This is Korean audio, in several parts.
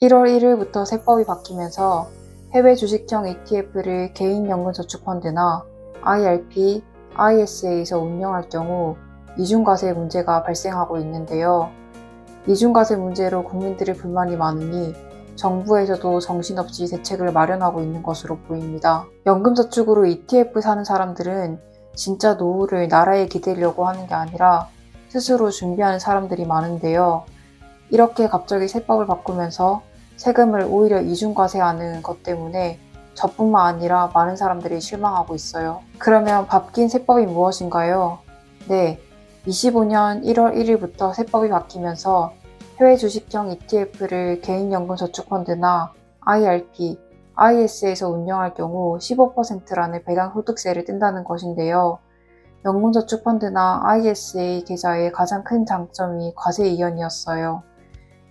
1월 1일부터 세법이 바뀌면서 해외 주식형 ETF를 개인연금저축펀드나 IRP, ISA에서 운영할 경우 이중과세 문제가 발생하고 있는데요. 이중과세 문제로 국민들의 불만이 많으니 정부에서도 정신없이 대책을 마련하고 있는 것으로 보입니다. 연금저축으로 ETF 사는 사람들은 진짜 노후를 나라에 기대려고 하는 게 아니라 스스로 준비하는 사람들이 많은데요. 이렇게 갑자기 세법을 바꾸면서 세금을 오히려 이중과세하는 것 때문에 저뿐만 아니라 많은 사람들이 실망하고 있어요. 그러면 바뀐 세법이 무엇인가요? 네, 25년 1월 1일부터 세법이 바뀌면서 해외 주식형 ETF를 개인연금저축펀드나 IRP, IS에서 운영할 경우 15%라는 배당 소득세를 뗀다는 것인데요. 연금저축펀드나 ISA 계좌의 가장 큰 장점이 과세 이연이었어요.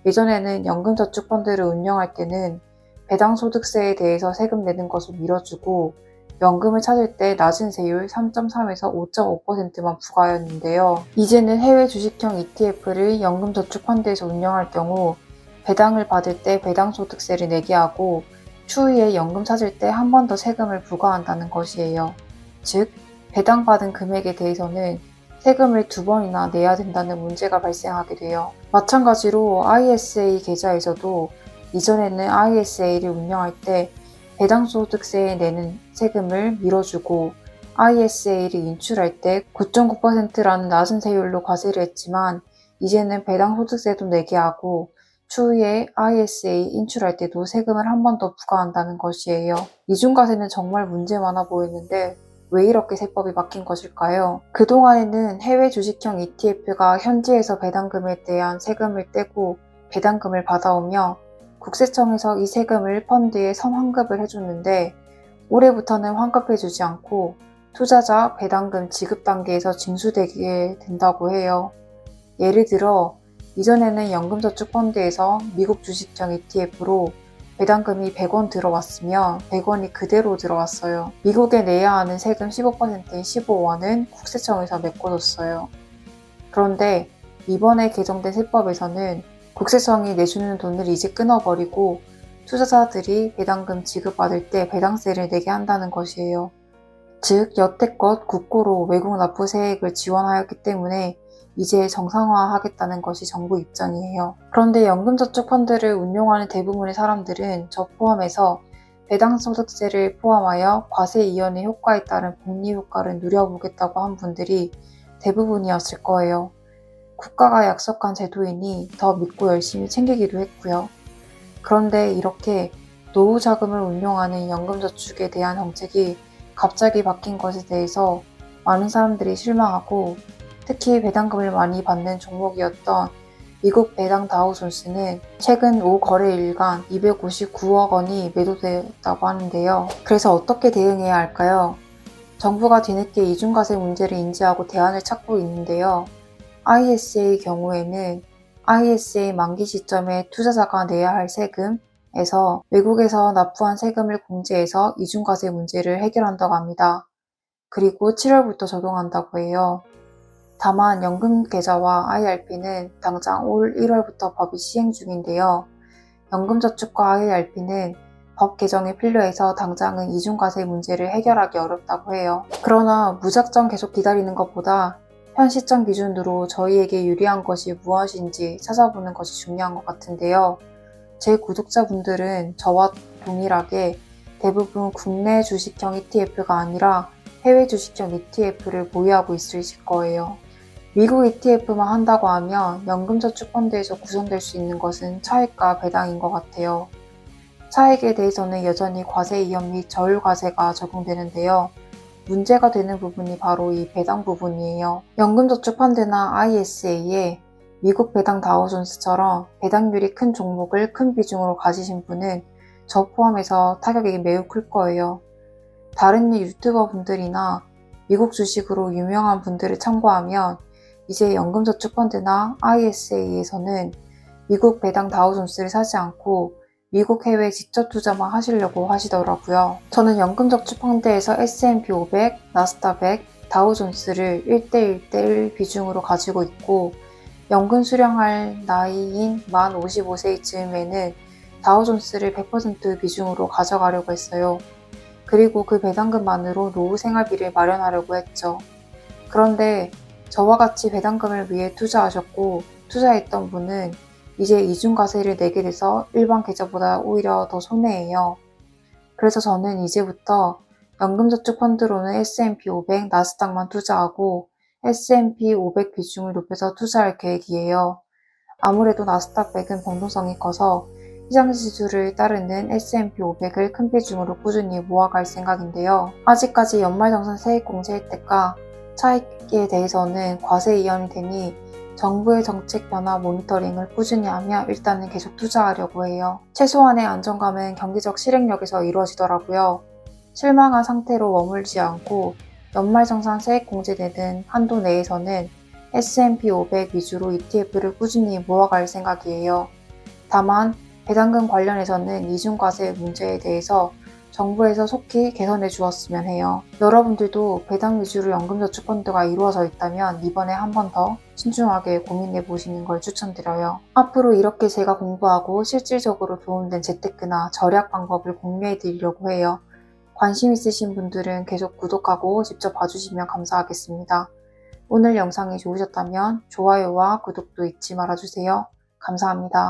예전에는 연금저축펀드를 운영할 때는 배당소득세에 대해서 세금 내는 것을 밀어주고 연금을 찾을 때 낮은 세율 3.3에서 5.5%만 부과하였는데요. 이제는 해외 주식형 ETF를 연금저축펀드에서 운영할 경우 배당을 받을 때 배당소득세를 내게 하고 추후에 연금 찾을 때 한 번 더 세금을 부과한다는 것이에요. 즉, 배당받은 금액에 대해서는 세금을 2번이나 내야 된다는 문제가 발생하게 돼요. 마찬가지로 ISA 계좌에서도 이전에는 ISA를 운영할 때 배당소득세에 내는 세금을 밀어주고 ISA를 인출할 때 9.9%라는 낮은 세율로 과세를 했지만 이제는 배당소득세도 내게 하고 추후에 ISA 인출할 때도 세금을 한 번 더 부과한다는 것이에요. 이중과세는 정말 문제 많아 보이는데 왜 이렇게 세법이 바뀐 것일까요? 그동안에는 해외 주식형 ETF가 현지에서 배당금에 대한 세금을 떼고 배당금을 받아오며 국세청에서 이 세금을 펀드에 선환급을 해줬는데 올해부터는 환급해주지 않고 투자자 배당금 지급 단계에서 징수되게 된다고 해요. 예를 들어 이전에는 연금저축펀드에서 미국 주식형 ETF로 배당금이 100원 들어왔으면 100원이 그대로 들어왔어요. 미국에 내야 하는 세금 15%인 15원은 국세청에서 메꿔줬어요. 그런데 이번에 개정된 세법에서는 국세청이 내주는 돈을 이제 끊어버리고 투자자들이 배당금 지급받을 때 배당세를 내게 한다는 것이에요. 즉, 여태껏 국고로 외국 납부 세액을 지원하였기 때문에 이제 정상화하겠다는 것이 정부 입장이에요. 그런데 연금저축펀드를 운용하는 대부분의 사람들은 저 포함해서 배당소득세를 포함하여 과세 이연의 효과에 따른 복리효과를 누려보겠다고 한 분들이 대부분이었을 거예요. 국가가 약속한 제도이니 더 믿고 열심히 챙기기도 했고요. 그런데 이렇게 노후 자금을 운용하는 연금저축에 대한 정책이 갑자기 바뀐 것에 대해서 많은 사람들이 실망하고 특히 배당금을 많이 받는 종목이었던 미국 배당 다우존스는 최근 5거래일간 259억 원이 매도되었다고 하는데요. 그래서 어떻게 대응해야 할까요? 정부가 뒤늦게 이중과세 문제를 인지하고 대안을 찾고 있는데요. ISA 경우에는 ISA 만기 시점에 투자자가 내야 할 세금에서 외국에서 납부한 세금을 공제해서 이중과세 문제를 해결한다고 합니다. 그리고 7월부터 적용한다고 해요. 다만 연금계좌와 IRP는 당장 올 1월부터 법이 시행 중인데요. 연금저축과 IRP는 법 개정이 필요해서 당장은 이중과세 문제를 해결하기 어렵다고 해요. 그러나 무작정 계속 기다리는 것보다 현 시점 기준으로 저희에게 유리한 것이 무엇인지 찾아보는 것이 중요한 것 같은데요. 제 구독자분들은 저와 동일하게 대부분 국내 주식형 ETF가 아니라 해외 주식형 ETF를 보유하고 있으실 거예요. 미국 ETF만 한다고 하면 연금저축펀드에서 구성될 수 있는 것은 차익과 배당인 것 같아요. 차익에 대해서는 여전히 과세 이연 및 저율과세가 적용되는데요. 문제가 되는 부분이 바로 이 배당 부분이에요. 연금저축펀드나 ISA에 미국 배당 다우존스처럼 배당률이 큰 종목을 큰 비중으로 가지신 분은 저 포함해서 타격이 매우 클 거예요. 다른 유튜버 분들이나 미국 주식으로 유명한 분들을 참고하면 이제 연금저축펀드나 ISA에서는 미국 배당 다우존스를 사지 않고 미국 해외 직접 투자만 하시려고 하시더라고요. 저는 연금저축펀드에서 S&P 500, 나스닥 100, 다우존스를 1대1대1 비중으로 가지고 있고 연금 수령할 나이인 만 55세의 즈음에는 다우존스를 100% 비중으로 가져가려고 했어요. 그리고 그 배당금만으로 노후 생활비를 마련하려고 했죠. 그런데 저와 같이 배당금을 위해 투자하셨고 투자했던 분은 이제 이중과세를 내게 돼서 일반 계좌보다 오히려 더 손해예요. 그래서 저는 이제부터 연금저축펀드로는 S&P 500, 나스닥만 투자하고 S&P 500 비중을 높여서 투자할 계획이에요. 아무래도 나스닥 100은 변동성이 커서 시장지수를 따르는 S&P 500을 큰 비중으로 꾸준히 모아갈 생각인데요. 아직까지 연말정산 세액공제 혜택과 차익에 대해서는 과세 이연이 되니 정부의 정책 변화 모니터링을 꾸준히 하며 일단은 계속 투자하려고 해요. 최소한의 안정감은 경제적 실행력에서 이루어지더라고요. 실망한 상태로 머물지 않고 연말정산 세액 공제되는 한도 내에서는 S&P 500 위주로 ETF를 꾸준히 모아갈 생각이에요. 다만 배당금 관련해서는 이중과세 문제에 대해서 정부에서 속히 개선해 주었으면 해요. 여러분들도 배당 위주로 연금저축펀드가 이루어져 있다면 이번에 한 번 더 신중하게 고민해 보시는 걸 추천드려요. 앞으로 이렇게 제가 공부하고 실질적으로 도움된 재테크나 절약 방법을 공유해 드리려고 해요. 관심 있으신 분들은 계속 구독하고 직접 봐주시면 감사하겠습니다. 오늘 영상이 좋으셨다면 좋아요와 구독도 잊지 말아주세요. 감사합니다.